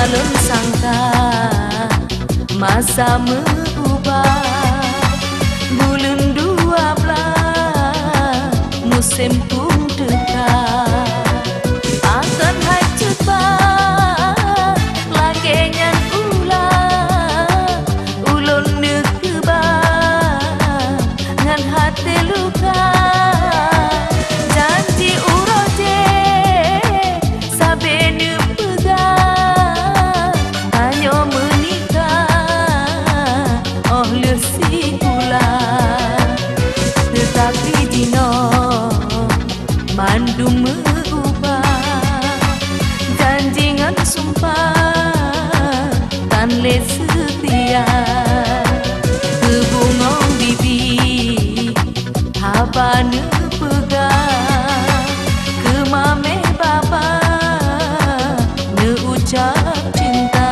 Hanalun sangka masa berubah, bulan 12 musim pun dekat. Akan hai cepat lagenya ulang, ulun nekebang ngan hati luka. Janji uroje sabe nepegang, hanya menikah oh lesi ulang. Tetapi dino mandum berubah, janji ngan sumpah tan le setia. Kebungong bibi haba nepegang, ke mame baba neucap cinta.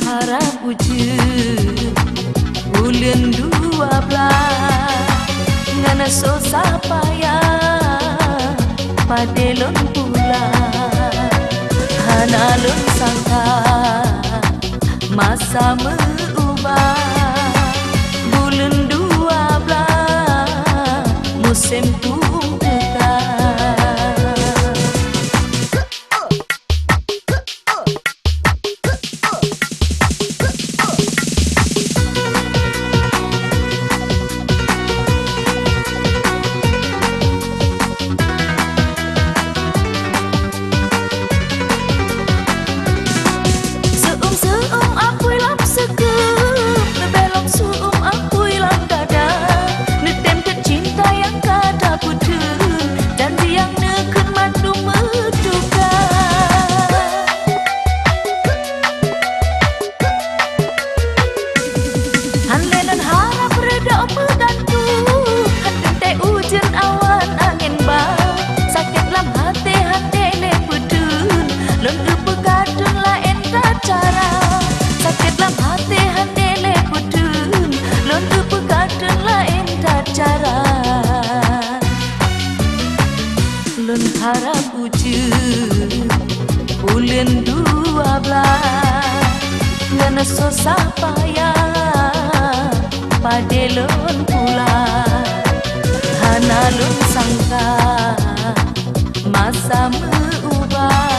Harap wujud bulan 12 ngana susah payah padelon pula. Hanalun sangka masa berubah, bulan 12 musim pun dekat. Lun harap wujud bulan 12 ngana susah payah padelon pula. Hanalun sangka masa berubah,